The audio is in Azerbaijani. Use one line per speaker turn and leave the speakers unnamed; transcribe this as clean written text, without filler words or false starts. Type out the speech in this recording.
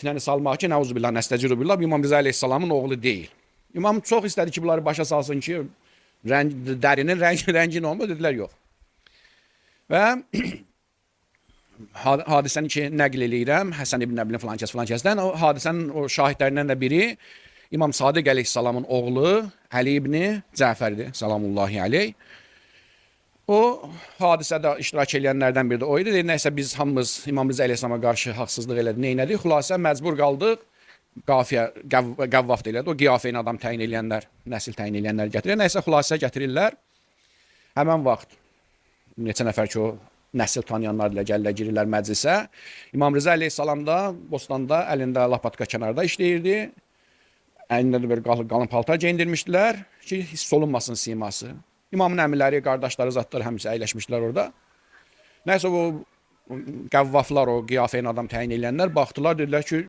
fitnəni salmaq ki, nəuzubillah, nəstəcirubillah, İmam Rıza əleyhissalamın oğlu deyil. İmam çox istədi ki, bunları başa salsın ki, dərinin rəngin olmur, dedilər yox. Və hadisəni ki, nəql eləyirəm, Həsən ibn Nəblin filan kəsdən, o hadisənin o şahidlərindən də biri İmam Sadiq əleyhissalamın oğlu Əli ibn Cəfərdir, salamullahi aleyh. O hadisədə iştirak edənlərdən biri də o idi. Nəysə biz hamımız İmam Rıza əleyhissalama qarşı haqsızlıq elədik, neynədik? Xülasə məcbur qaldıq. Qafiyə, qəvvaf deyilədi. O qiyafəyin adam təyin eləyənlər, nəsil təyin eləyənlər gətirir. Nəysə xülasə gətirirlər. Həmən vaxt neçə nəfər ki o nəsil tanıyanlar ilə gəlirlər, girirlər məclisə. İmam Rıza əleyhissalam da bostanda, əlində lapatka kənarda işləyirdi. Əlində də bir qalın paltar geyindirmişdilər ki, hiss olunmasın siması. İmamın əmirləri, qardaşları, zatları həmisi əyləşmişdilər orada. Nəysə o qəvvaflar, o qiyafəyin adam təyin eləyənlər baxdılar, dedilər ki,